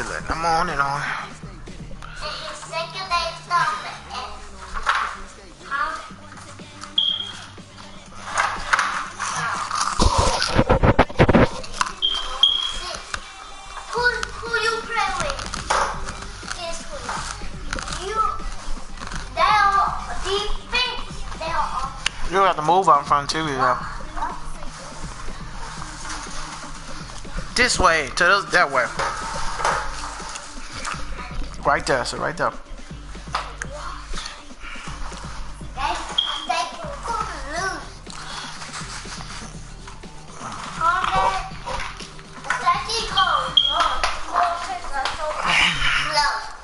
to let them on and on. You have to move out in front of the TV though. This way, to that way. Right there, so right there.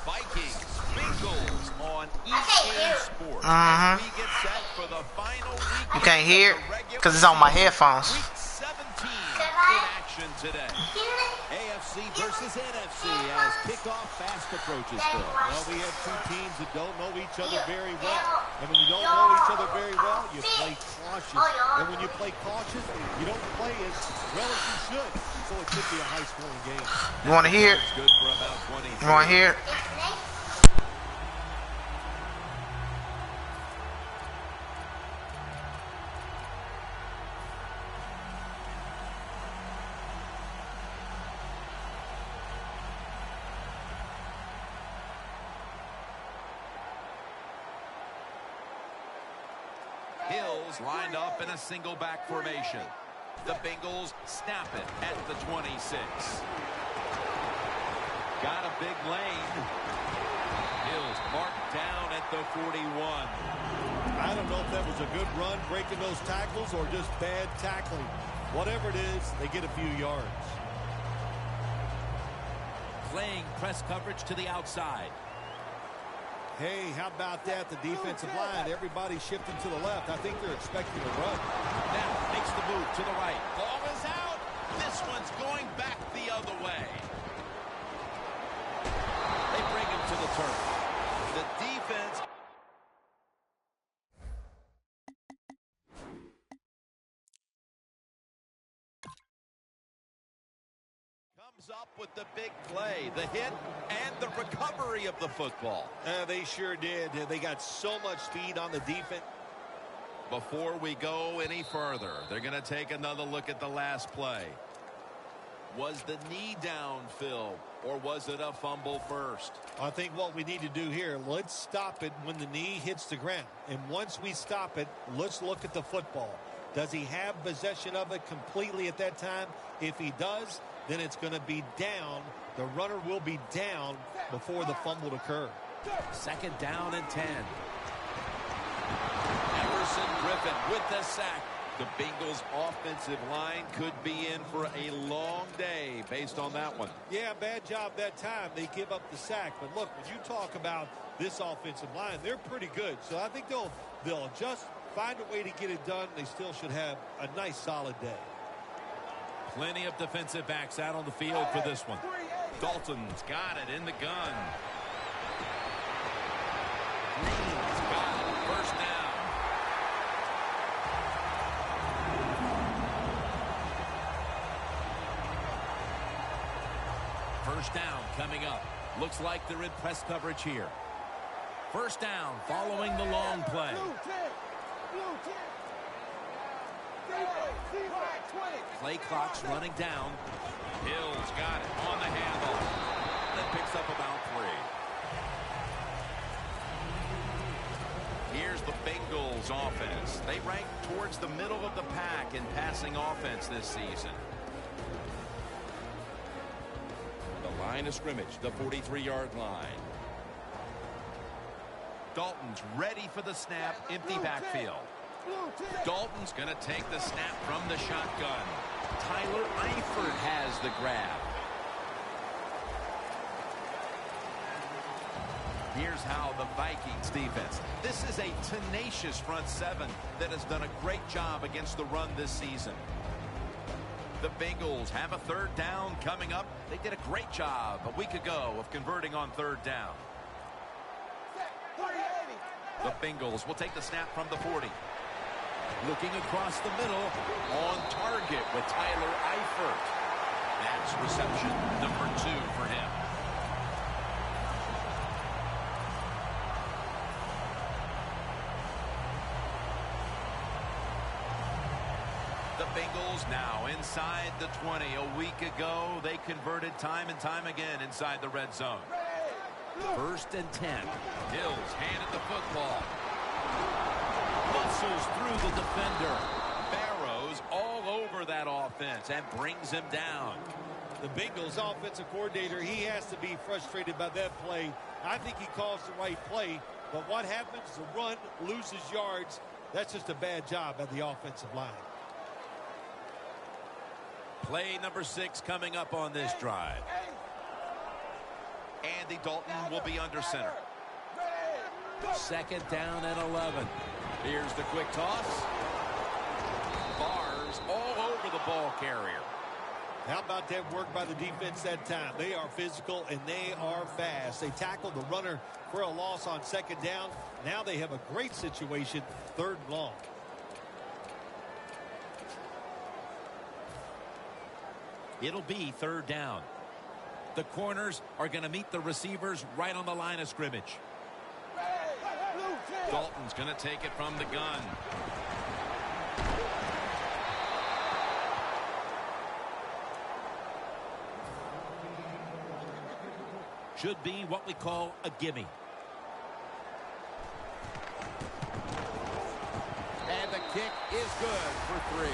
Vikings, Bengals on EA Sports. We get set for the final week. You can't hear it because it's on my headphones. Week 17 in action today. AFC versus NFC as kickoff fast approaches. Well, we have two teams that don't know each other very well. And when you don't know each other very well, you play cautious. And when you play cautious, you don't play as well as you should. So it could be a high-scoring game. You want to hear it? Good for about 20. You want to hear it? Hills lined up in a single back formation. The Bengals snap it at the 26. Got a big lane. Hills marked down at the 41. I don't know if that was a good run breaking those tackles or just bad tackling. Whatever it is, they get a few yards. Playing press coverage to the outside. Hey, how about that? The defensive line, everybody's shifting to the left. I think they're expecting a run. Now makes the move to the right. Ball is out. This one's going back the other way. They bring him to the turf. The defense comes up with the big play, the hit, and the recovery of the football. They sure did. They got so much speed on the defense. Before we go any further, they're going to take another look at the last play. Was the knee down, Phil, or was it a fumble first? I think what we need to do here, let's stop it when the knee hits the ground. And once we stop it, let's look at the football. Does he have possession of it completely at that time? If he does, then it's going to be down. The runner will be down before the fumble occurs. Second down and 10. Emerson Griffin with the sack. The Bengals offensive line could be in for a long day based on that one. Yeah, bad job that time. They give up the sack. But look, when you talk about this offensive line, they're pretty good. So I think they'll just find a way to get it done. They still should have a nice, solid day. Plenty of defensive backs out on the field for this one. Dalton's got it in the gun. Green's got it. First down. First down coming up. Looks like they're in press coverage here. First down following the long play. Play clock's running down. Hill's got it on the handle. That picks up about 3. Here's the Bengals offense. They rank towards the middle of the pack in passing offense this season. The line of scrimmage, the 43-yard line. Dalton's ready for the snap, empty backfield. Dalton's going to take the snap from the shotgun. Tyler Eifert has the grab. Here's how the Vikings defense. This is a tenacious front seven that has done a great job against the run this season. The Bengals have a third down coming up. They did a great job a week ago of converting on third down. The Bengals will take the snap from the 40. Looking across the middle, on target with Tyler Eifert. That's reception number 2 for him. Bengals now inside the 20. A week ago, they converted time and time again inside the red zone. 1st and 10. Hills handed the football. Muscles through the defender. Barrows all over that offense and brings him down. The Bengals offensive coordinator, he has to be frustrated by that play. I think he calls the right play, but what happens? The run loses yards. That's just a bad job by the offensive line. Play number 6 coming up on this drive. Andy Dalton will be under center. 2nd down and 11. Here's the quick toss. Bars all over the ball carrier. How about that work by the defense that time? They are physical and they are fast. They tackled the runner for a loss on 2nd down. Now they have a great situation, 3rd and long. It'll be 3rd down. The corners are going to meet the receivers right on the line of scrimmage. Dalton's going to take it from the gun. Should be what we call a gimme. And the kick is good for 3.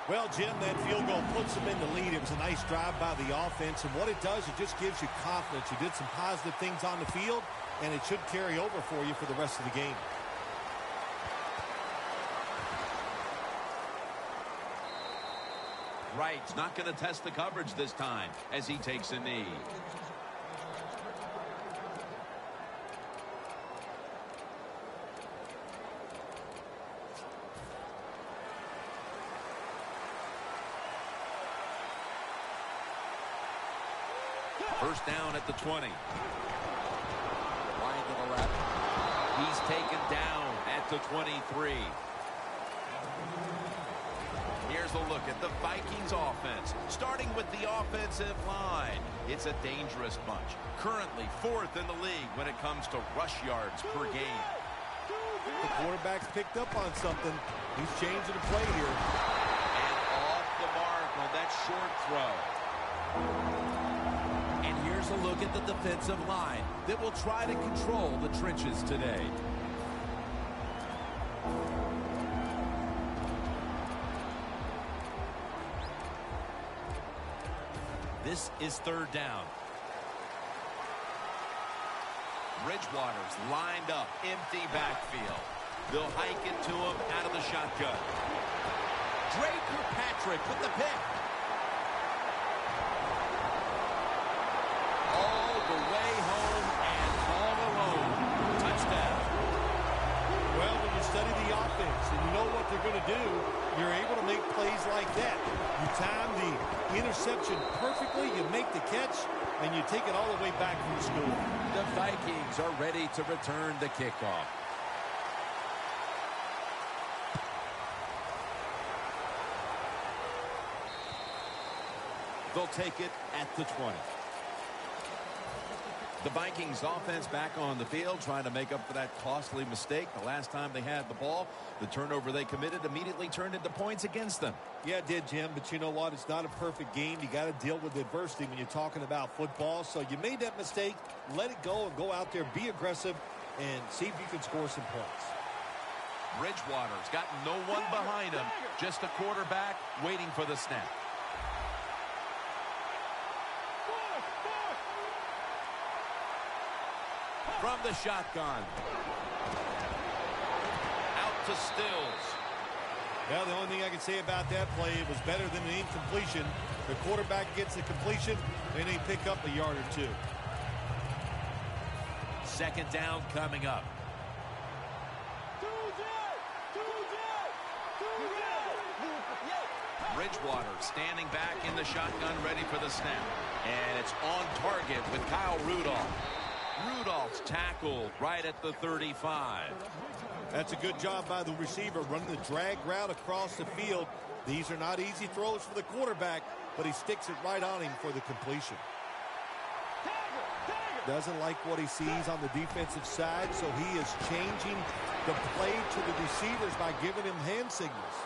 Well, Jim, that field goal puts them in the lead. It was a nice drive by the offense, and what it does, it just gives you confidence. You did some positive things on the field, and it should carry over for you for the rest of the game. Wright's not going to test the coverage this time as he takes a knee. First down at the 20. Wide to the left. He's taken down at the 23. Here's a look at the Vikings offense. Starting with the offensive line. It's a dangerous bunch. Currently 4th in the league when it comes to rush yards per game. The quarterback's picked up on something. He's changing the play here. And off the mark on that short throw. And here's a look at the defensive line that will try to control the trenches today. This is 3rd down. Bridgewater's lined up, empty backfield. They'll hike it to him out of the shotgun. Drake Kirkpatrick with the pick. All the way home and all alone. Touchdown. Well, when you study the offense and you know what they're going to do, you're able to make plays like that. You time the interception perfectly, you make the catch, and you take it all the way back from the score. The Vikings are ready to return the kickoff. They'll take it at the 20. The Vikings offense back on the field trying to make up for that costly mistake. The last time they had the ball, the turnover they committed immediately turned into points against them. Yeah, it did, Jim, but you know what? It's not a perfect game. You got to deal with adversity when you're talking about football. So you made that mistake, let it go, and go out there, be aggressive, and see if you can score some points. Bridgewater's got no one behind him, just a quarterback waiting for the snap. From the shotgun. Out to Stills. Well, the only thing I can say about that play, it was better than an incompletion. The quarterback gets the completion, then they pick up a yard or 2. 2nd down coming up. Bridgewater standing back in the shotgun, ready for the snap. And it's on target with Kyle Rudolph. Rudolph's tackled right at the 35. That's a good job by the receiver, running the drag route across the field. These are not easy throws for the quarterback, but he sticks it right on him for the completion. Doesn't like what he sees on the defensive side, so he is changing the play to the receivers by giving him hand signals.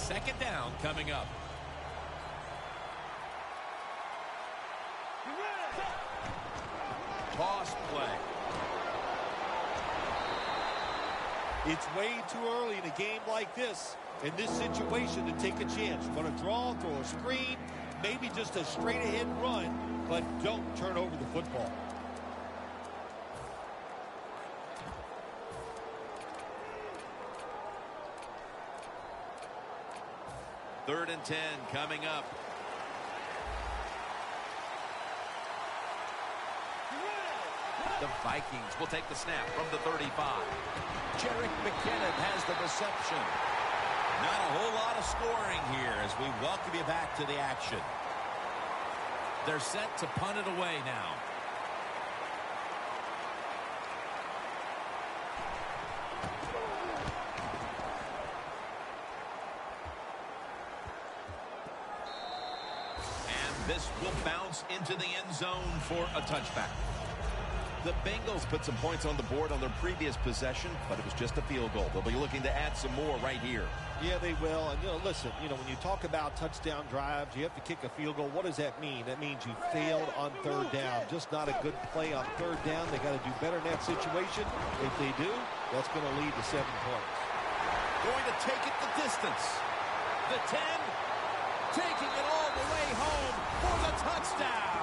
second down coming up. Toss play. It's way too early in a game like this, in this situation, to take a chance. You want to draw, throw a screen, maybe just a straight-ahead run, but don't turn over the football. Third and 10 coming up. The Vikings will take the snap from the 35. Jerick McKinnon has the reception. Not a whole lot of scoring here as we welcome you back to the action. They're set to punt it away now. And this will bounce into the end zone for a touchback. The Bengals put some points on the board on their previous possession, but it was just a field goal. They'll be looking to add some more right here. Yeah, they will. And, listen, when you talk about touchdown drives, you have to kick a field goal. What does that mean? That means you failed on third down. Just not a good play on third down. They got to do better in that situation. If they do, that's going to lead to 7 points. Going to take it the distance. The 10, taking it all the way home for the touchdown.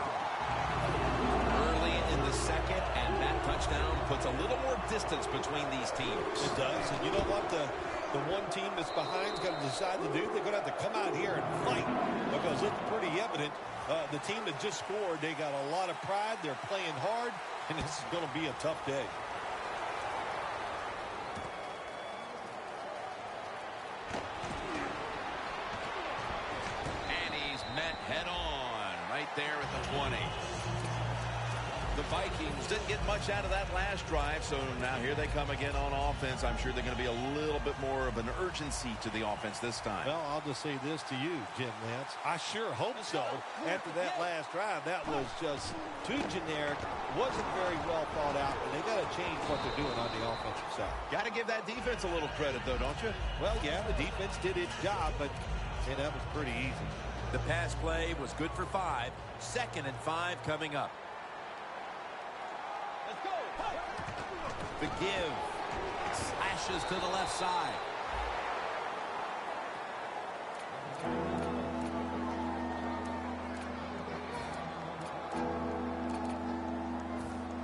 Early in the second, and that touchdown puts a little more distance between these teams. It does, and you know what? The one team that's behind's got to decide to do. They're going to have to come out here and fight, because it's pretty evident. The team that just scored, they got a lot of pride. They're playing hard, and this is going to be a tough day. And he's met head on right there at the 20. The Vikings didn't get much out of that last drive, so now here they come again on offense. I'm sure they're going to be a little bit more of an urgency to the offense this time. Well, I'll just say this to you, Jim Nance. I sure hope so. After that last drive, that was just too generic, wasn't very well thought out, and they got to change what they're doing on the offensive side. Got to give that defense a little credit, though, don't you? Well, yeah, the defense did its job, but that was pretty easy. The pass play was good for 5. Second and 5 coming up. The give slashes to the left side.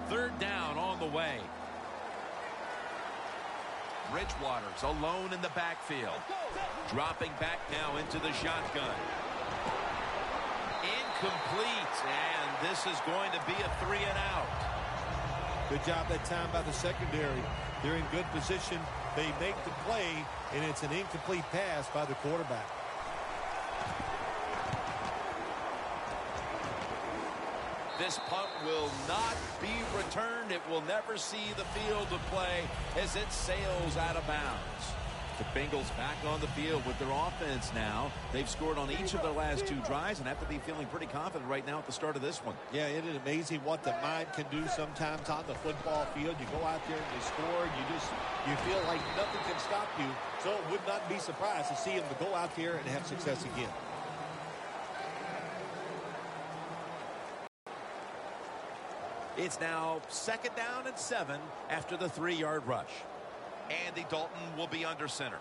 Third down on the way. Bridgewater's alone in the backfield. Dropping back now into the shotgun. Incomplete, and this is going to be a 3-and-out. Good job that time by the secondary. They're in good position. They make the play, and it's an incomplete pass by the quarterback. This punt will not be returned. It will never see the field of play as it sails out of bounds. The Bengals back on the field with their offense now. They've scored on each of their last 2 drives and have to be feeling pretty confident right now at the start of this one. Yeah, it is amazing what the mind can do sometimes on the football field. You go out there and you score, and you feel like nothing can stop you. So it would not be surprised to see them to go out there and have success again. It's now second down and 7 after the 3-yard rush. Andy Dalton will be under center.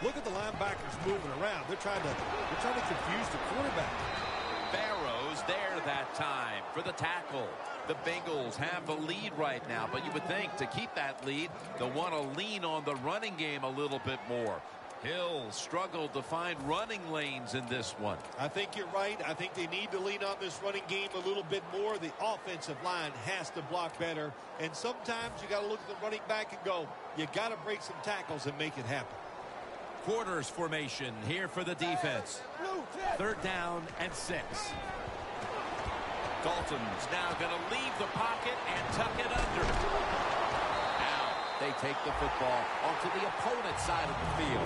Look at the linebackers moving around. They're trying to confuse the quarterback. Barrows there that time for the tackle. The Bengals have the lead right now, but you would think to keep that lead, they'll want to lean on the running game a little bit more. Hill struggled to find running lanes in this one. I think you're right. I think they need to lean on this running game a little bit more. The offensive line has to block better. And sometimes you got to look at the running back and go, you got to break some tackles and make it happen. Quarters formation here for the defense. Third down and 6. Dalton's now going to leave the pocket and tuck it under. They take the football onto the opponent's side of the field.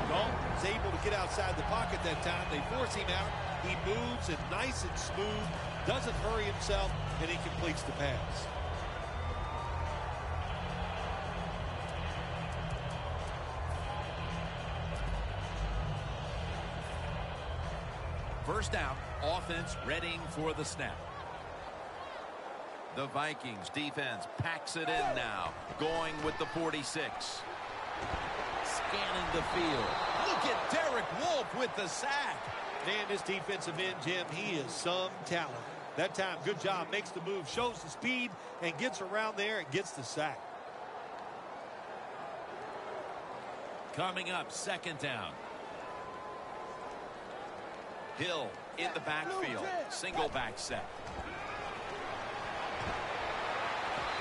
Dalton's able to get outside the pocket that time. They force him out. He moves it nice and smooth, doesn't hurry himself, and he completes the pass. First down, offense readying for the snap. The Vikings defense packs it in now, going with the 46. Scanning the field. Look at Derek Wolfe with the sack. Man, this defensive end, Jim, he is some talent. That time, good job, makes the move, shows the speed, and gets around there and gets the sack. Coming up, second down. Hill in the backfield. Single back set.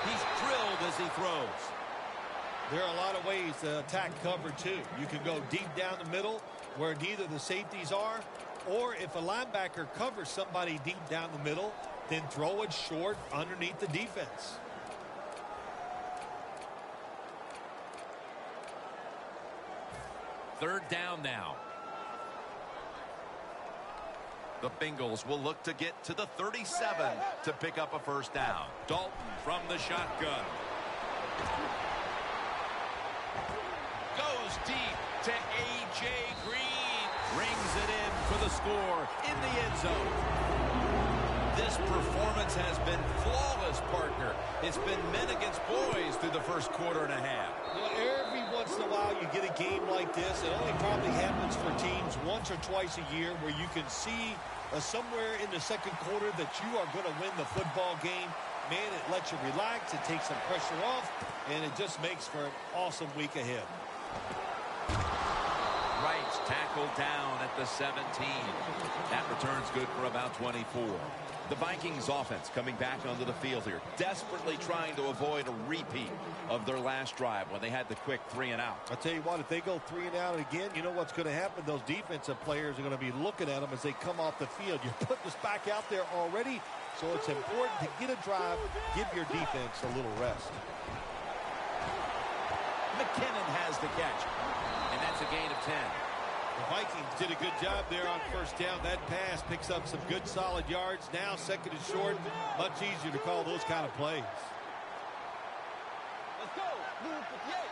He's drilled as he throws. There are a lot of ways to attack cover, too. You can go deep down the middle where neither the safeties are, or if a linebacker covers somebody deep down the middle, then throw it short underneath the defense. Third down now. The Bengals will look to get to the 37 to pick up a first down. Dalton from the shotgun. Goes deep to A.J. Green. Rings it in for the score in the end zone. This performance has been flawless, partner. It's been men against boys through the first quarter and a half. Well, every once in a while you get a game like this. It only probably happens for teams once or twice a year where you can see somewhere in the second quarter that you are going to win the football game. Man, it lets you relax. It takes some pressure off, and it just makes for an awesome week ahead. Wright's tackled down at the 17. That return's good for about 24. The Vikings offense coming back onto the field here, desperately trying to avoid a repeat of their last drive when they had the quick 3 and out. I'll tell you what, if they go 3 and out again, you know what's going to happen? Those defensive players are going to be looking at them as they come off the field. You're putting us back out there already, so it's important to get a drive, give your defense a little rest. McKinnon has the catch, and that's a gain of 10. The Vikings did a good job there on first down. That pass picks up some good solid yards. Now second and short, much easier to call those kind of plays. Let's go. Move 58.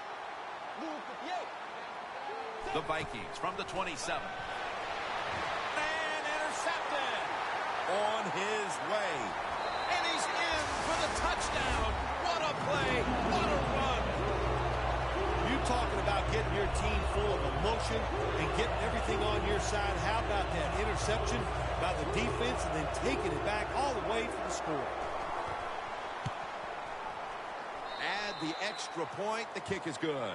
Move 58. The Vikings from the 27. And intercepted. On his way. And he's in for the touchdown. What a play. What a run. You talking about getting your team full of emotion and getting everything on your side. How about that interception by the defense and then taking it back all the way for the score? Add the extra point. The kick is good.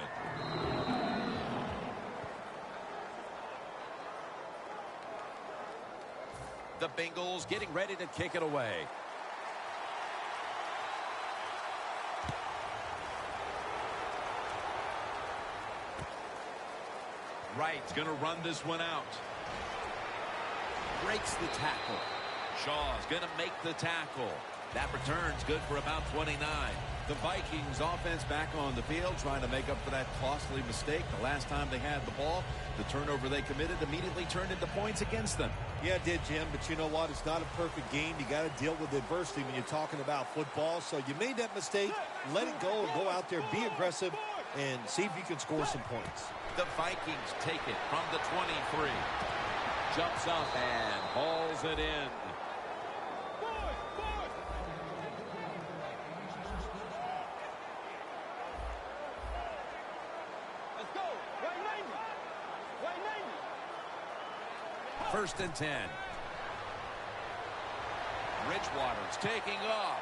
The Bengals getting ready to kick it away. Wright's going to run this one out. Breaks the tackle. Shaw's going to make the tackle. That return's good for about 29. The Vikings offense back on the field trying to make up for that costly mistake. The last time they had the ball, the turnover they committed immediately turned into points against them. Yeah, it did, Jim, but you know what? It's not a perfect game. You got to deal with adversity when you're talking about football. So you made that mistake. Let it go and go out there, be aggressive, and see if you can score some points. The Vikings take it from the 23. Jumps up and hauls it in. Let's go. Right 90. Right 90. First and 10. Bridgewater's taking off.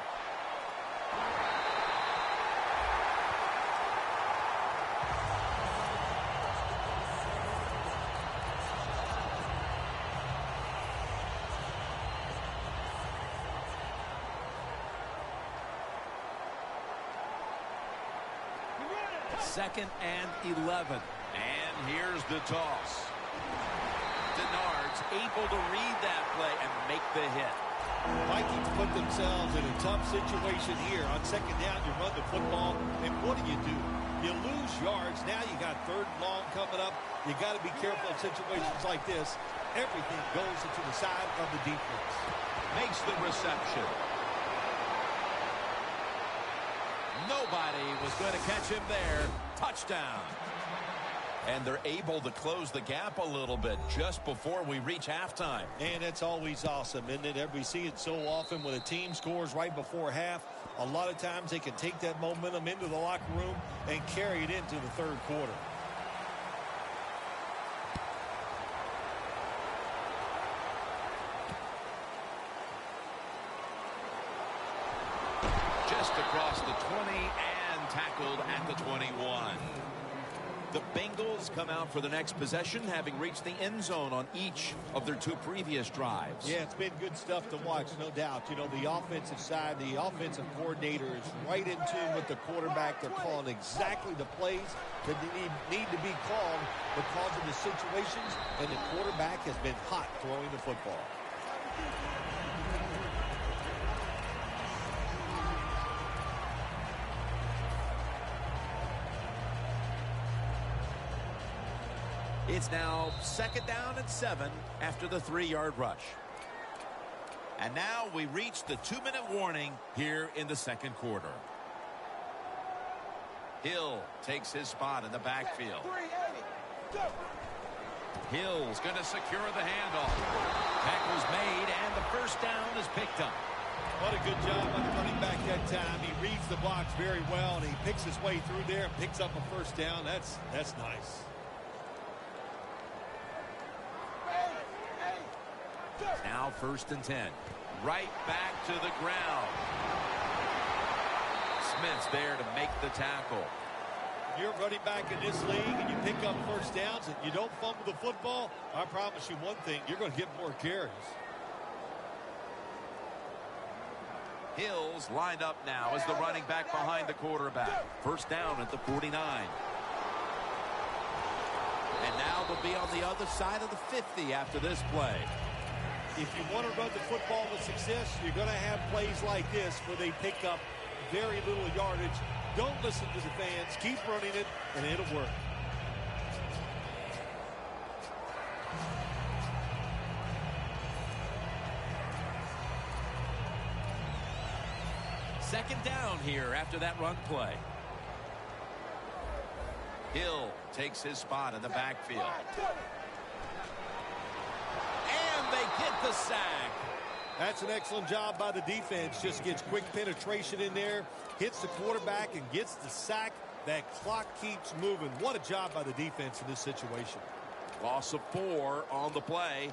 Second and 11. And here's the toss. Denard's able to read that play and make the hit. Vikings put themselves in a tough situation here. On second down, you run the football, and what do? You lose yards. Now you got third and long coming up. You got to be careful in situations like this. Everything goes into the side of the defense. Makes the reception. Nobody was going to catch him there. Touchdown. And they're able to close the gap a little bit just before we reach halftime. And it's always awesome, isn't it? We see it so often when a team scores right before half. A lot of times they can take that momentum into the locker room and carry it into the third quarter. Just across the 20 and tackled at the 21. The Bengals come out for the next possession, having reached the end zone on each of their 2 previous drives. Yeah, it's been good stuff to watch, no doubt. You know, the offensive side, the offensive coordinator is right in tune with the quarterback. They're calling exactly the plays that they need to be called because of the situations, and the quarterback has been hot throwing the football. It's now 2nd down and 7 after the 3-yard rush. And now we reach the 2-minute warning here in the second quarter. Hill takes his spot in the backfield. Hill's going to secure the handoff. Tackle's made, and the first down is picked up. What a good job by the running back that time. He reads the box very well, and he picks his way through there and picks up a first down. That's nice. Now 1st and 10. Right back to the ground. Smith's there to make the tackle. You're running back in this league and you pick up first downs and you don't fumble the football, I promise you one thing, you're going to get more carries. Hill's lined up now as the running back behind the quarterback. First down at the 49. And now they'll be on the other side of the 50 after this play. If you want to run the football with success, you're going to have plays like this where they pick up very little yardage. Don't listen to the fans. Keep running it, and it'll work. Second down here after that run play. Hill takes his spot in the backfield. And they get the sack. That's an excellent job by the defense. Just gets quick penetration in there, hits the quarterback, and gets the sack. That clock keeps moving. What a job by the defense in this situation. Loss of 4 on the play.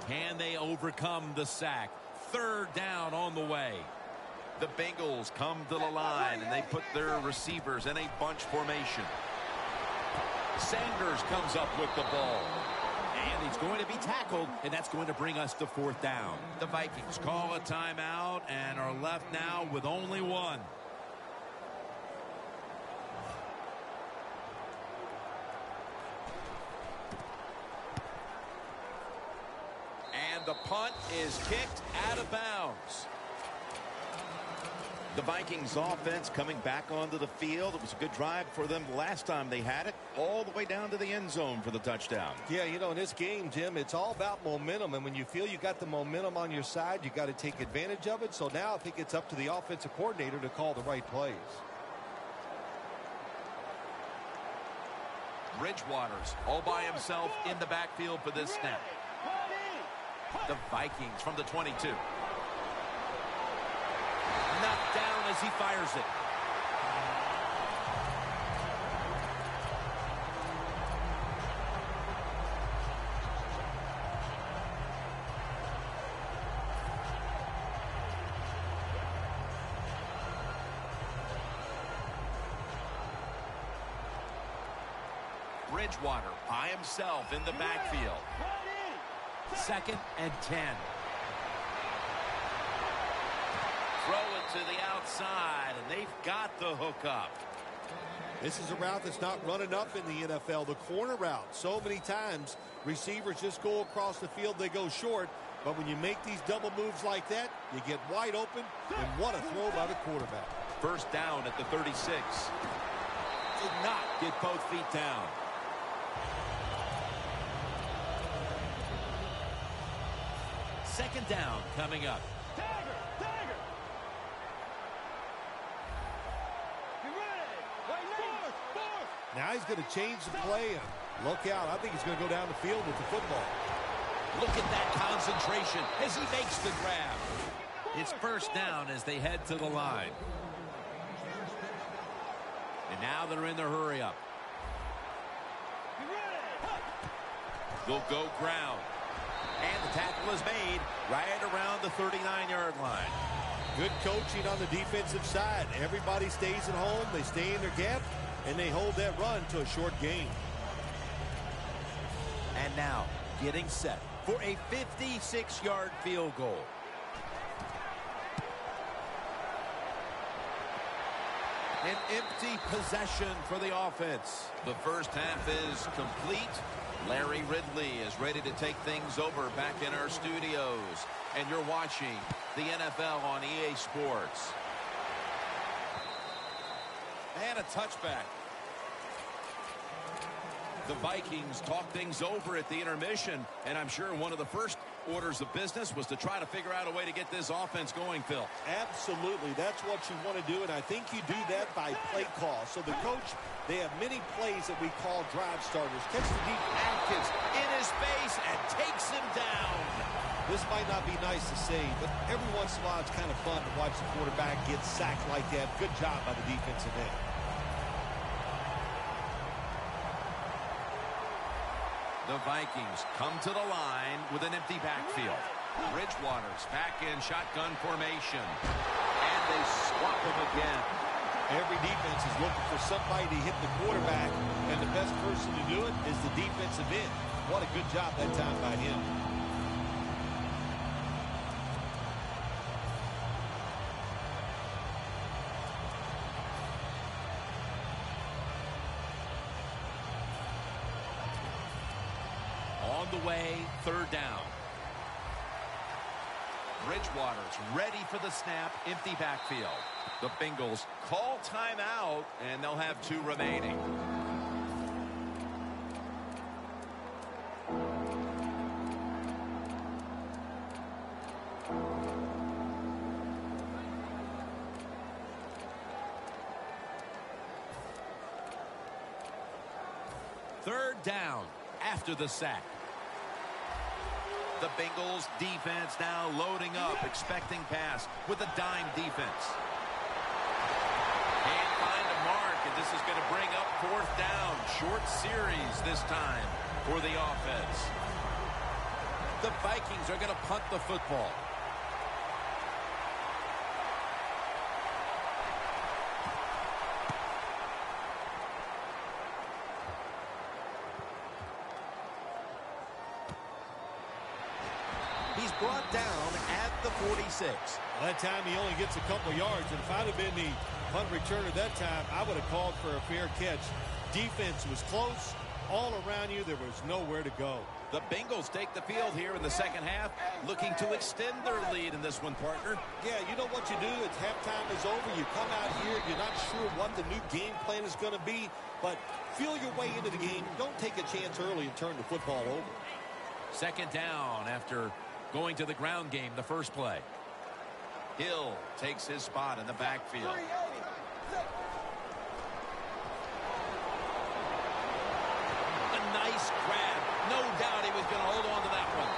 Can they overcome the sack? Third down on the way. The Bengals come to the line, and they put their receivers in a bunch formation. Sanders comes up with the ball. And he's going to be tackled, and that's going to bring us to 4th down. The Vikings call a timeout and are left now with only one. And the punt is kicked out of bounds. The Vikings offense coming back onto the field. It was a good drive for them the last time they had it, all the way down to the end zone for the touchdown. Yeah, you know, in this game, Jim, it's all about momentum. And when you feel you got the momentum on your side, you got to take advantage of it. So now I think it's up to the offensive coordinator to call the right plays. Bridgewater's all by himself in the backfield for this snap. The Vikings from the 22. Knocked down as he fires it. Bridgewater by himself in the backfield. 2nd and 10. Throw it to the outside, and they've got the hook up. This is a route that's not run enough in the NFL, the corner route. So many times, receivers just go across the field, they go short. But when you make these double moves like that, you get wide open, and what a throw by the quarterback. First down at the 36. Did not get both feet down. Second down coming up. Now he's going to change the play, and look out. I think he's going to go down the field with the football. Look at that concentration as he makes the grab. It's first down as they head to the line. And now they're in the hurry-up. They'll go ground. And the tackle is made right around the 39-yard line. Good coaching on the defensive side. Everybody stays at home. They stay in their gap, and they hold that run to a short gain. And now getting set for a 56-yard field goal. An empty possession for the offense. The first half is complete. Larry Ridley is ready to take things over back in our studios. And you're watching the NFL on EA Sports. And a touchback. The Vikings talk things over at the intermission, and I'm sure one of the first orders of business was to try to figure out a way to get this offense going, Phil. Absolutely. That's what you want to do, and I think you do that by play call. So the coach, they have many plays that we call drive starters. Catch the deep Atkins in his face and takes him down. This might not be nice to say, but every once in a while it's kind of fun to watch the quarterback get sacked like that. Good job by the defensive end. The Vikings come to the line with an empty backfield. Bridgewater's back in shotgun formation. And they swap him again. Every defense is looking for somebody to hit the quarterback, and the best person to do it is the defensive end. What a good job that time by him. On the way, third down. Bridgewater's ready for the snap, empty backfield. The Bengals call timeout, and they'll have 2 remaining. Third down after the sack. The Bengals defense now loading up, expecting pass with a dime defense. Can't find a mark, and this is going to bring up fourth down. Short series this time for the offense. The Vikings are going to punt the football. He's brought down at the 46. Well, that time he only gets a couple yards, and if I'd have been the punt returner that time, I would have called for a fair catch. Defense was close. All around you, there was nowhere to go. The Bengals take the field here in the second half, looking to extend their lead in this one, partner. Yeah, you know what you do? It's halftime is over. You come out here, you're not sure what the new game plan is going to be, but feel your way into the game. Don't take a chance early and turn the football over. Second down after going to the ground game the first play. Hill takes his spot in the backfield. A nice grab. No doubt he was going to hold on to that one.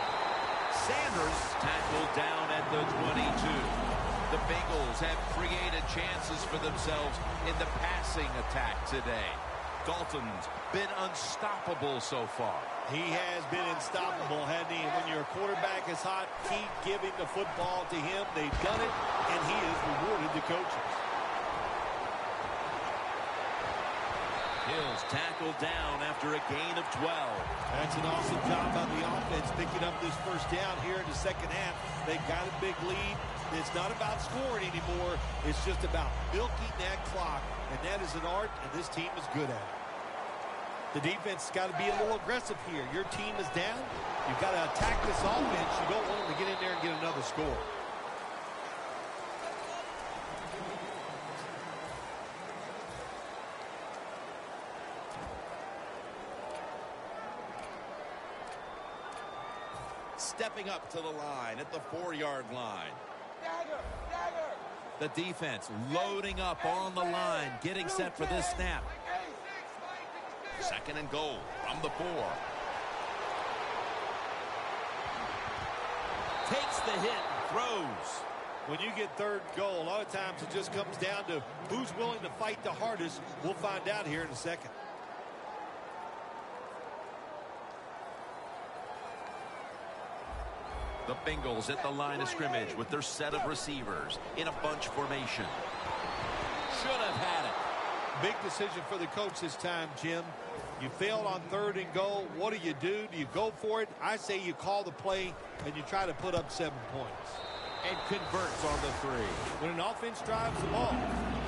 Sanders tackled down at the 22. The Bengals have created chances for themselves in the passing attack today. Dalton's been unstoppable so far. He has been unstoppable, hasn't he? And when your quarterback is hot, keep giving the football to him. They've done it, and he has rewarded the coaches. Hill's tackled down after a gain of 12. That's an awesome job by the offense picking up this first down here in the second half. They've got a big lead. It's not about scoring anymore. It's just about milking that clock, and that is an art, and this team is good at it. The defense has got to be a little aggressive here. Your team is down. You've got to attack this offense. You don't want them to get in there and get another score. Stepping up to the line at the 4-yard line. The defense loading up on the line, getting set for this snap. Second and goal from the 4. Takes the hit and throws. When you get third goal, a lot of times it just comes down to who's willing to fight the hardest. We'll find out here in a second. The Bengals at the line of scrimmage with their set of receivers in a bunch formation. Should have had it. Big decision for the coach this time, Jim. You failed on third and goal. What do? Do you go for it? I say you call the play and you try to put up 7 points. And converts on the 3. When an offense drives the ball,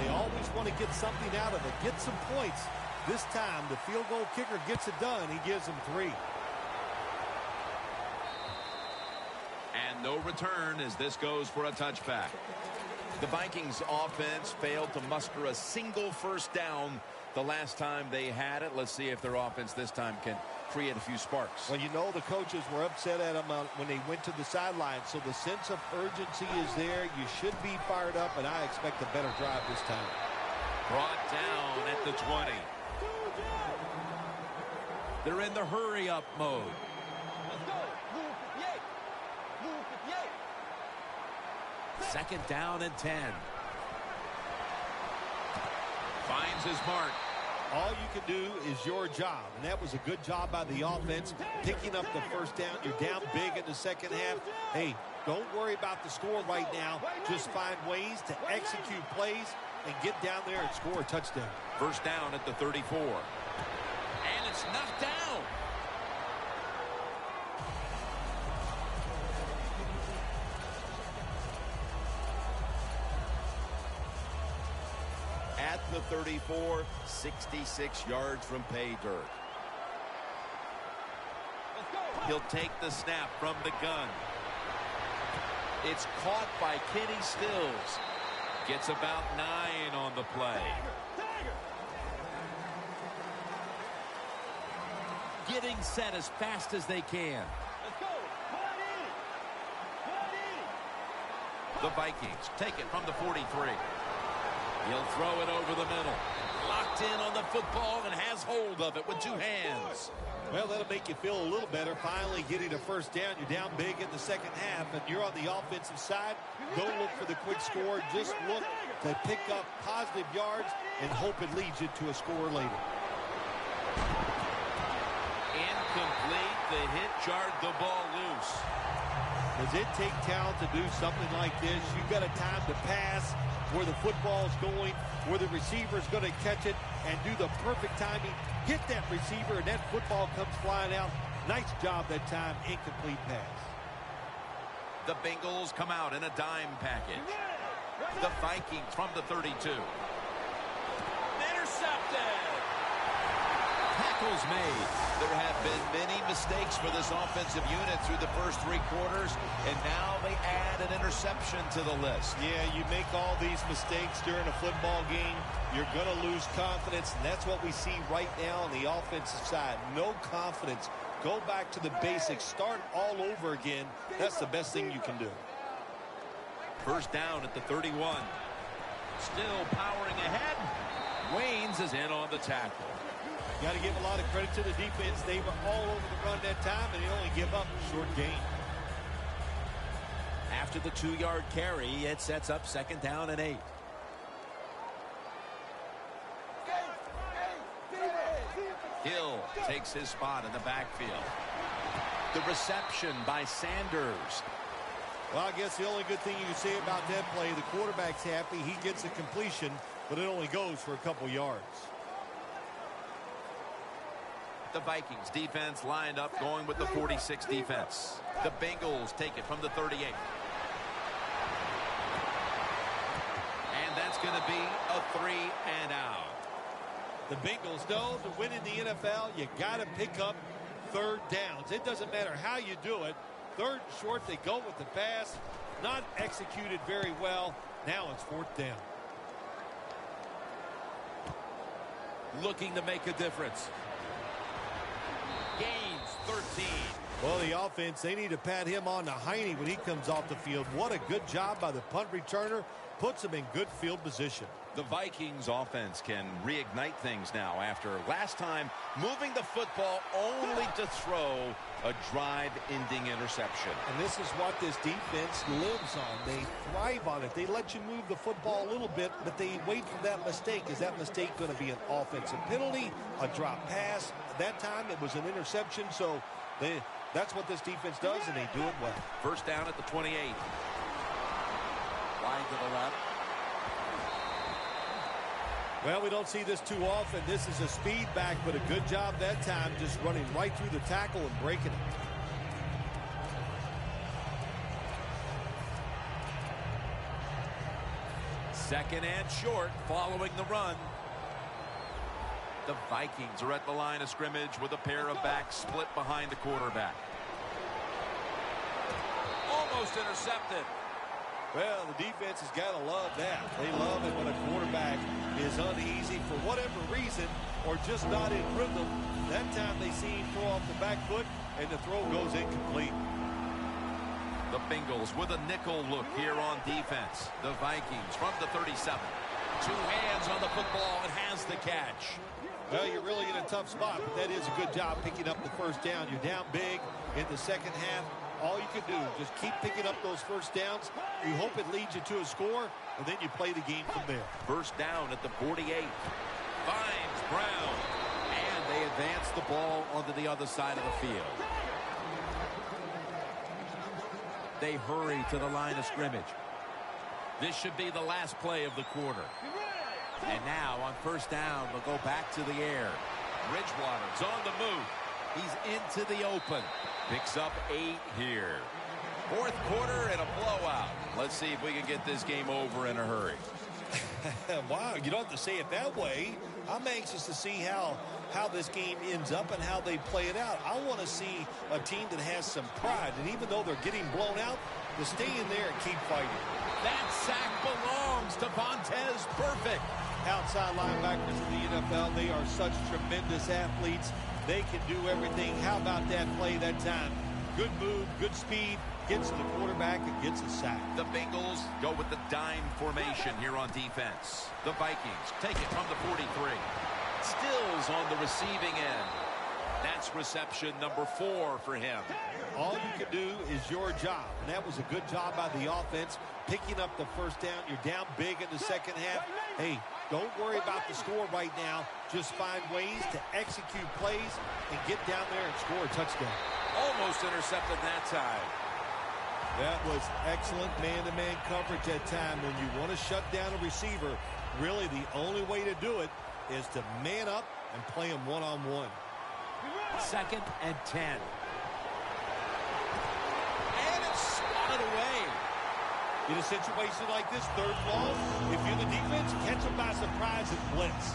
they always want to get something out of it, get some points. This time, the field goal kicker gets it done. He gives them 3. And no return as this goes for a touchback. The Vikings offense failed to muster a single first down the last time they had it. Let's see if their offense this time can create a few sparks. Well, you know the coaches were upset at them when they went to the sideline, so the sense of urgency is there. You should be fired up, and I expect a better drive this time. Brought down at the 20. They're in the hurry-up mode. Let's go. Move 58. Move 58. Second down and 10. Finds his mark. All you can do is your job, and that was a good job by the offense, picking up the first down. You're down big in the second half. Hey, don't worry about the score right now. Just find ways to execute plays and get down there and score a touchdown. First down at the 34. And it's knocked down. At the 34, 66 yards from pay dirt. He'll take the snap from the gun. It's caught by Kenny Stills. Gets about 9 on the play. Getting set as fast as they can. The Vikings take it from the 43. He'll throw it over the middle. Locked in on the football and has hold of it with 2 hands. Well, that'll make you feel a little better. Finally getting a first down. You're down big in the second half, and you're on the offensive side. Don't look for the quick score. Just look to pick up positive yards and hope it leads you to a score later. Incomplete. The hit jarred the ball loose. Does it take talent to do something like this? You've got a time to pass where the football's going, where the receiver's going to catch it and do the perfect timing. Hit that receiver and that football comes flying out. Nice job that time. Incomplete pass. The Bengals come out in a dime package. The Vikings from the 32. Intercepted. Tackles made. There have been many mistakes for this offensive unit through the first 3 quarters, and now they add an interception to the list. Yeah, you make all these mistakes during a football game, you're going to lose confidence, and that's what we see right now on the offensive side. No confidence. Go back to the basics. Start all over again. That's the best thing you can do. First down at the 31. Still powering ahead. Waynes is in on the tackle. Got to give a lot of credit to the defense. They were all over the run that time, and they only give up a short gain. After the 2-yard carry, it sets up second down and 8. Hill takes his spot in the backfield. The reception by Sanders. Well, I guess the only good thing you can say about that play, the quarterback's happy. He gets a completion, but it only goes for a couple yards. The Vikings defense lined up going with the 46 defense. The Bengals take it from the 38. And that's going to be a 3 and out. The Bengals know to win in the NFL, you got to pick up third downs. It doesn't matter how you do it. Third and short, they go with the pass. Not executed very well. Now it's 4th down. Looking to make a difference. Gains 13. Well, the offense, they need to pat him on the hiney when he comes off the field. What a good job by the punt returner. Puts him in good field position. The Vikings offense can reignite things now after last time moving the football only to throw a drive-ending interception. And this is what this defense lives on. They thrive on it. They let you move the football a little bit, but they wait for that mistake. Is that mistake going to be an offensive penalty, a drop pass? That time it was an interception, so that's what this defense does, and they do it well. First down at the 28. Line to the left. Well, we don't see this too often. This is a speed back, but a good job that time just running right through the tackle and breaking it. Second and short following the run. The Vikings are at the line of scrimmage with a pair of backs split behind the quarterback. Almost intercepted. Well, the defense has got to love that. They love it when a quarterback is uneasy for whatever reason or just not in rhythm. That time they see him throw off the back foot, and the throw goes incomplete. The Bengals with a nickel look here on defense. The Vikings from the 37. Two hands on the football and has the catch. Well, you're really in a tough spot, but that is a good job picking up the first down. You're down big in the second half. All you can do, just keep picking up those first downs. You hope it leads you to a score, and then you play the game from there. First down at the 48. Finds Brown. And they advance the ball onto the other side of the field. They hurry to the line of scrimmage. This should be the last play of the quarter. And now on first down, they'll go back to the air. Bridgewater's on the move. He's into the open. Picks up 8 here. Fourth quarter and a blowout. Let's see if we can get this game over in a hurry. Wow, you don't have to say it that way. I'm anxious to see how this game ends up and how they play it out. I want to see a team that has some pride. And even though they're getting blown out, to stay in there and keep fighting. That sack belongs to Vontez. Perfect. Outside linebackers in the NFL, they are such tremendous athletes. They can do everything. How about that play that time? Good move, good speed, gets to the quarterback and gets a sack. The Bengals go with the dime formation here on defense. The Vikings take it from the 43. Stills on the receiving end. That's reception number 4 for him. All you can do is your job, and that was a good job by the offense, picking up the first down. You're down big in the second half. Hey, don't worry about the score right now. Just find ways to execute plays and get down there and score a touchdown. Almost intercepted that time. That was excellent man-to-man coverage that time. When you want to shut down a receiver, really the only way to do it is to man up and play him one-on-one. Second and 10. And it's swatted away. In a situation like this, third and long, if you're the defense, catch them by surprise and blitz.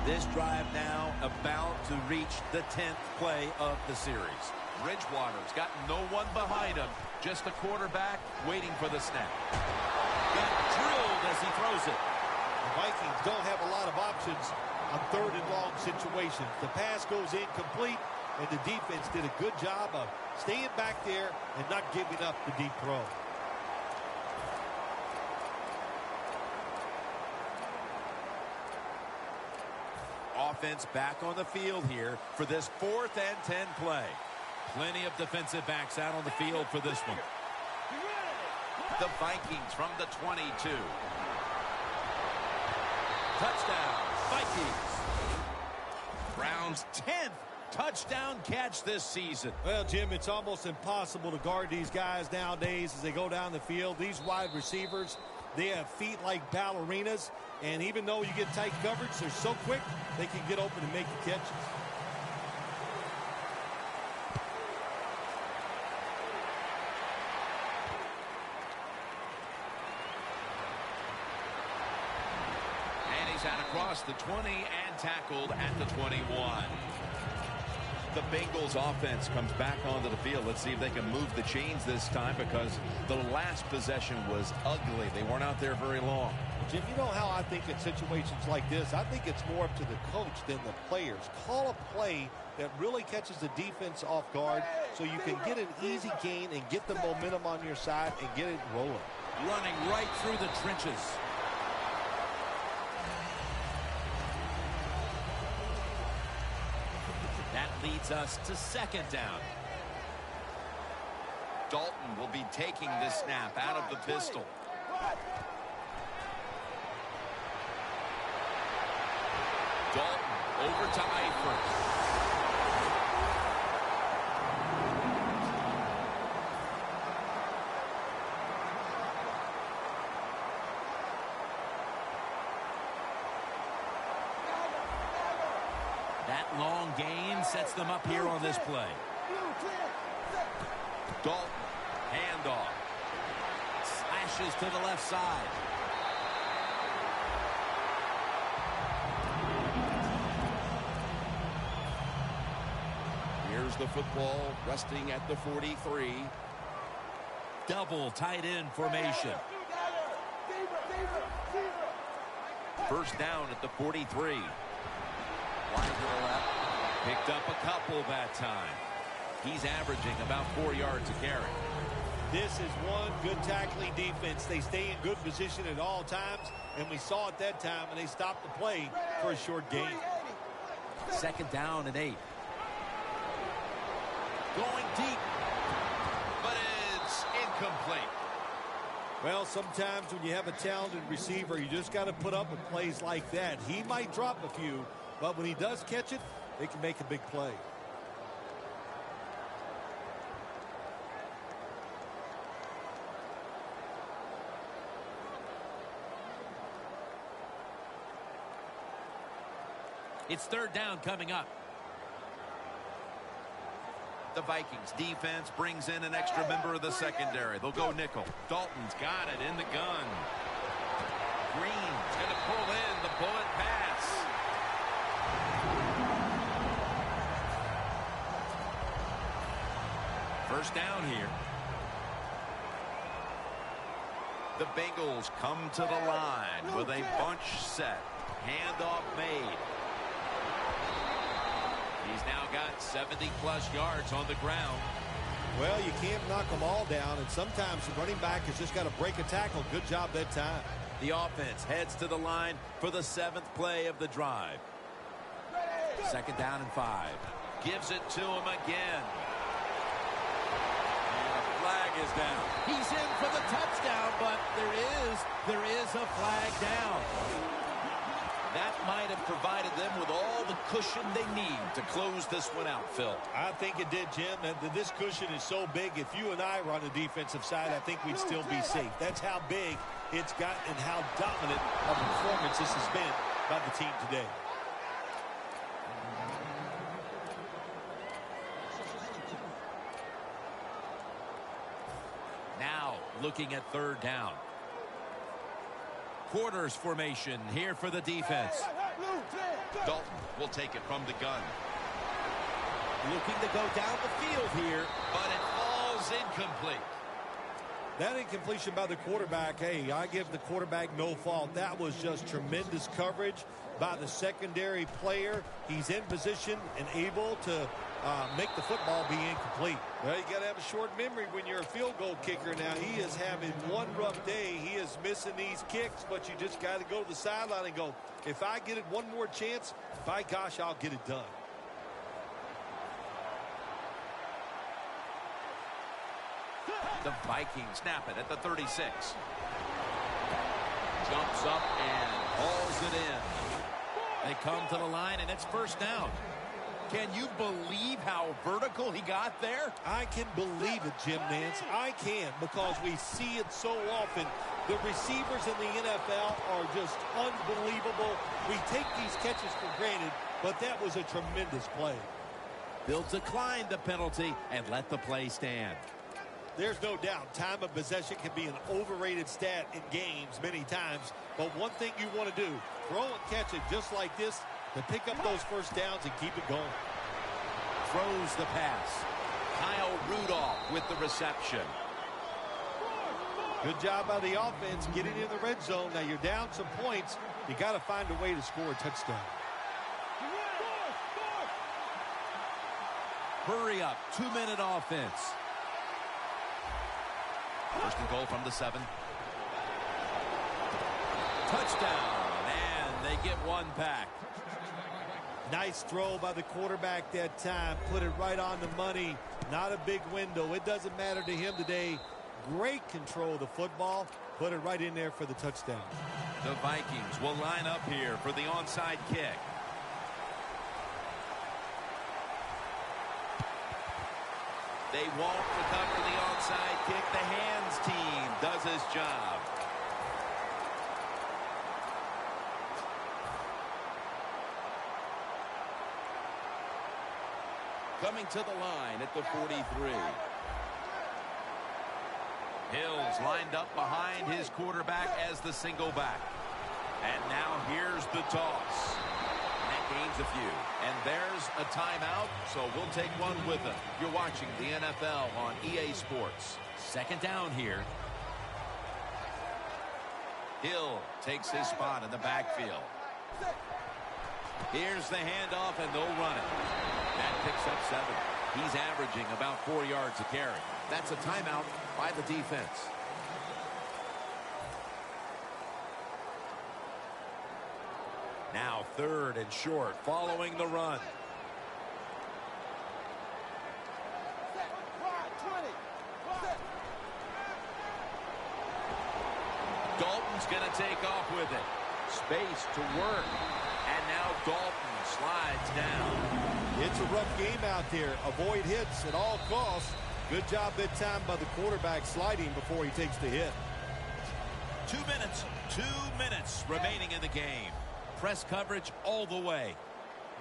This drive now about to reach the 10th play of the series. Bridgewater's got no one behind him, just a quarterback waiting for the snap. Got drilled as he throws it. The Vikings don't have a lot of options on third and long situations. The pass goes incomplete, and the defense did a good job of staying back there and not giving up the deep throw. Offense back on the field here for this 4th and 10 play. Plenty of defensive backs out on the field for this one. The Vikings from the 22. Touchdown, Vikings. Browns' 10th touchdown catch this season. Well, Jim, it's almost impossible to guard these guys nowadays as they go down the field. These wide receivers, they have feet like ballerinas, and even though you get tight coverage, they're so quick, they can get open and make the catches. And he's out across the 20 and tackled at the 21. The Bengals offense comes back onto the field. Let's see if they can move the chains this time, because the last possession was ugly. They weren't out there very long. Jim, you know how I think in situations like this, I think it's more up to the coach than the players. Call a play that really catches the defense off guard so you can get an easy gain and get the momentum on your side and get it rolling. running right through the trenches. That leads us to second down. Dalton will be taking the snap out of the pistol. Dalton over to Eifert. That long gain sets them up here on this play. Dalton, handoff. Slashes to the left side. Here's the football resting at the 43. Double tight end formation. First down at the 43. Wide to the left. Picked up a couple that time. He's averaging about 4 yards a carry. This is one good tackling defense. They stay in good position at all times, and we saw it that time, and they stopped the play for a short gain. Second down and 8. Going deep, but it's incomplete. Well, sometimes when you have a talented receiver, you just got to put up with plays like that. He might drop a few, but when he does catch it, they can make a big play. It's third down coming up. The Vikings defense brings in an extra member of the secondary. They'll go nickel. Dalton's got it in the gun. Green's going to pull in the bullet pass. First down here. The Bengals come to the line with a bunch set. Handoff made. He's now got 70-plus yards on the ground. Well, you can't knock them all down, and sometimes the running back has just got to break a tackle. Good job that time. The offense heads to the line for the 7th play of the drive. Second down and 5. Gives it to him again. And the flag is down. He's in for the touchdown, but there is a flag down. That might have provided them with all the cushion they need to close this one out, Phil. I think it did, Jim. And this cushion is so big, if you and I were on the defensive side, I think we'd still be safe. That's how big it's got and how dominant a performance this has been by the team today. Now looking at third down. Quarters formation here for the defense. Dalton will take it from the gun. Looking to go down the field here, but it falls incomplete. That incompletion by the quarterback, hey, I give the quarterback no fault. That was just tremendous coverage by the secondary player. He's in position and able to make the football be incomplete. Well, you got to have a short memory when you're a field goal kicker. Now, he is having one rough day. He is missing these kicks, but you just got to go to the sideline and go, if I get it one more chance, by gosh, I'll get it done. The Vikings snap it at the 36. Jumps up and hauls it in. They come to the line, and it's first down. Can you believe how vertical he got there? I can believe it, Jim Nance. I can, because we see it so often. The receivers in the NFL are just unbelievable. We take these catches for granted, but that was a tremendous play. They'll decline the penalty and let the play stand. There's no doubt time of possession can be an overrated stat in games many times, but one thing you want to do, throw and catch it just like this to pick up those first downs and keep it going. Throws the pass. Kyle Rudolph with the reception. Good job by the offense getting in the red zone. Now you're down some points. You got to find a way to score a touchdown. Hurry up, 2-minute offense. First and goal from the 7. Touchdown, and they get one back. Nice throw by the quarterback that time. Put it right on the money. Not a big window. It doesn't matter to him today. Great control of the football. Put it right in there for the touchdown. The Vikings will line up here for the onside kick. They won't recover the onside kick. The hands team does his job. Coming to the line at the 43. Hill's lined up behind his quarterback as the single back. And now here's the toss. That gains a few. And there's a timeout, so we'll take one with them. You're watching the NFL on EA Sports. Second down here. Hill takes his spot in the backfield. Here's the handoff, and they'll run it. That picks up 7. He's averaging about 4 yards a carry. That's a timeout by the defense. Now 3rd and short following the run. Dalton's going to take off with it. Space to work. And now Dalton slides down. It's a rough game out there. Avoid hits at all costs. Good job that time by the quarterback sliding before he takes the hit. 2 minutes. 2 minutes remaining in the game. Press coverage all the way.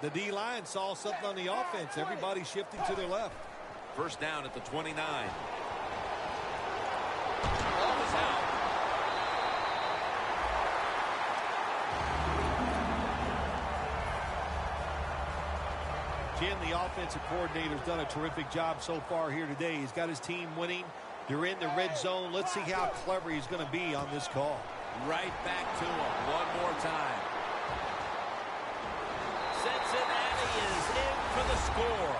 The D-line saw something on the offense. Everybody shifting to their left. First down at the 29. Ball is out. Jim, the offensive coordinator's done a terrific job so far here today. He's got his team winning. They're in the red zone. Let's see how clever he's going to be on this call. Right back to him one more time. Cincinnati is in for the score.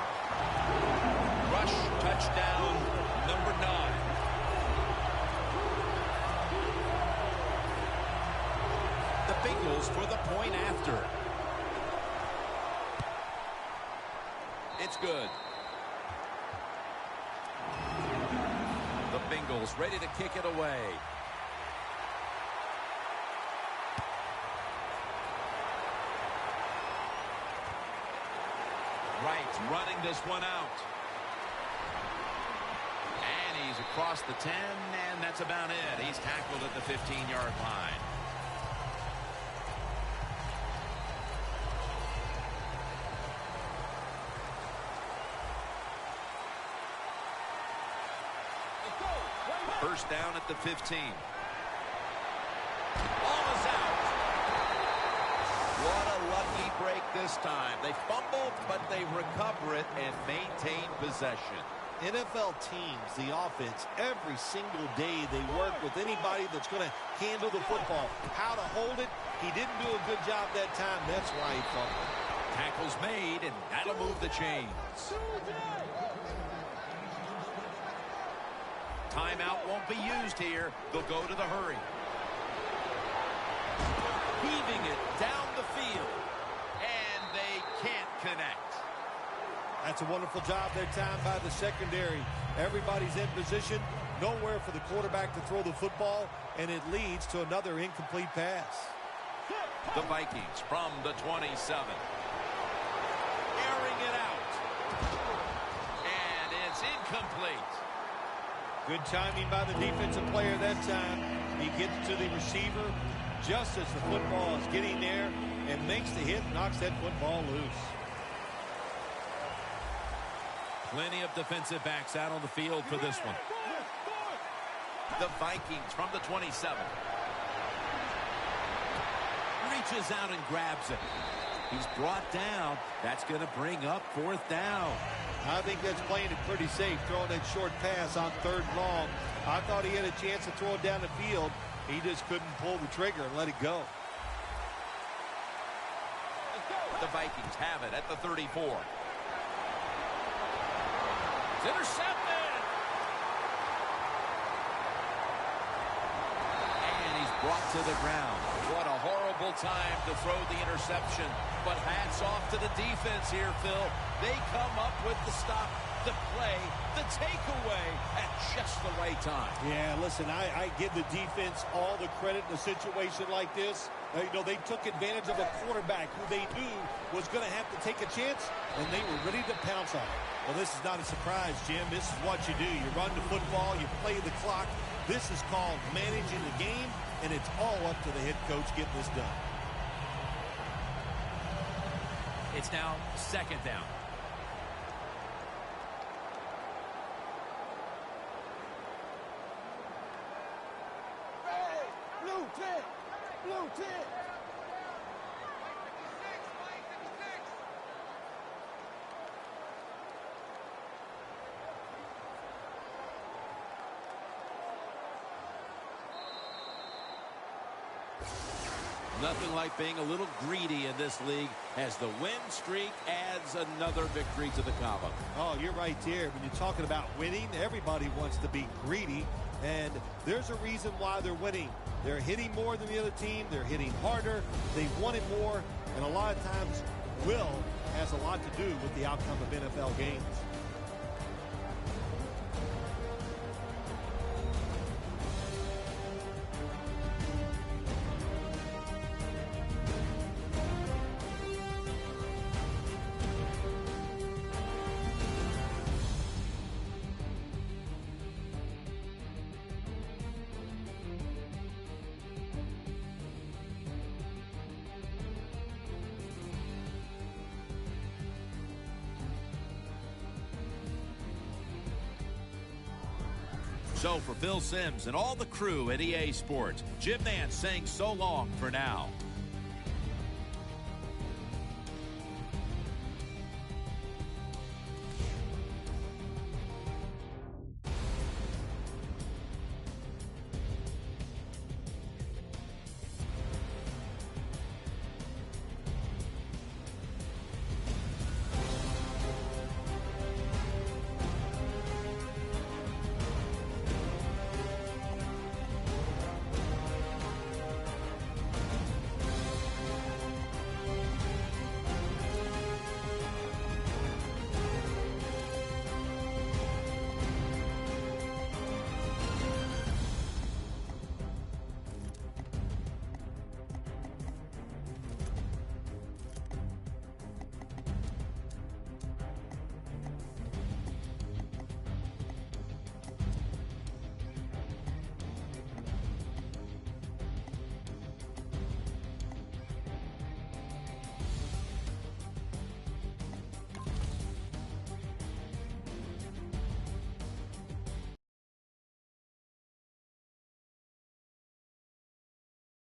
Rush touchdown number 9. The Bengals for the point after. It's good. The Bengals ready to kick it away. Wright's running this one out. And he's across the 10, and that's about it. He's tackled at the 15-yard line. First down at the 15. Ball is out. What a lucky break this time. They fumbled, but they recover it and maintain possession. NFL teams, the offense, every single day they work with anybody that's going to handle the football. How to hold it, he didn't do a good job that time. That's why he fumbled. Tackle's made, and that'll move the chains. Timeout won't be used here. They'll go to the hurry. Heaving it down the field. And they can't connect. That's a wonderful job that time by the secondary. Everybody's in position. Nowhere for the quarterback to throw the football. And it leads to another incomplete pass. The Vikings from the 27. Airing it out. And it's incomplete. Good timing by the defensive player that time. He gets to the receiver just as the football is getting there and makes the hit, knocks that football loose. Plenty of defensive backs out on the field for this one. The Vikings from the 27. Reaches out and grabs it. He's brought down. That's going to bring up 4th down. I think that's playing it pretty safe, throwing that short pass on 3rd and long. I thought he had a chance to throw it down the field. He just couldn't pull the trigger and let it go. The Vikings have it at the 34. It's intercepted. And he's brought to the ground. What a horrible time to throw the interception. But hats off to the defense here, Phil. They come up with the stop, the play, the takeaway at just the right time. Yeah, listen, I give the defense all the credit in a situation like this. You know, they took advantage of a quarterback who they knew was going to have to take a chance, and they were ready to pounce on it. Well, this is not a surprise, Jim. This is what you do. You run the football, you play the clock. This is called managing the game, and it's all up to the head coach getting this done. It's now second down. Hey, blue tip, blue tip. Nothing like being a little greedy in this league as the win streak adds another victory to the column. Oh, you're right there. When you're talking about winning, everybody wants to be greedy, and there's a reason why they're winning. They're hitting more than the other team. They're hitting harder. They want it more, and a lot of times will has a lot to do with the outcome of NFL games. So for Phil Simms and all the crew at EA Sports, Jim Nance saying so long for now.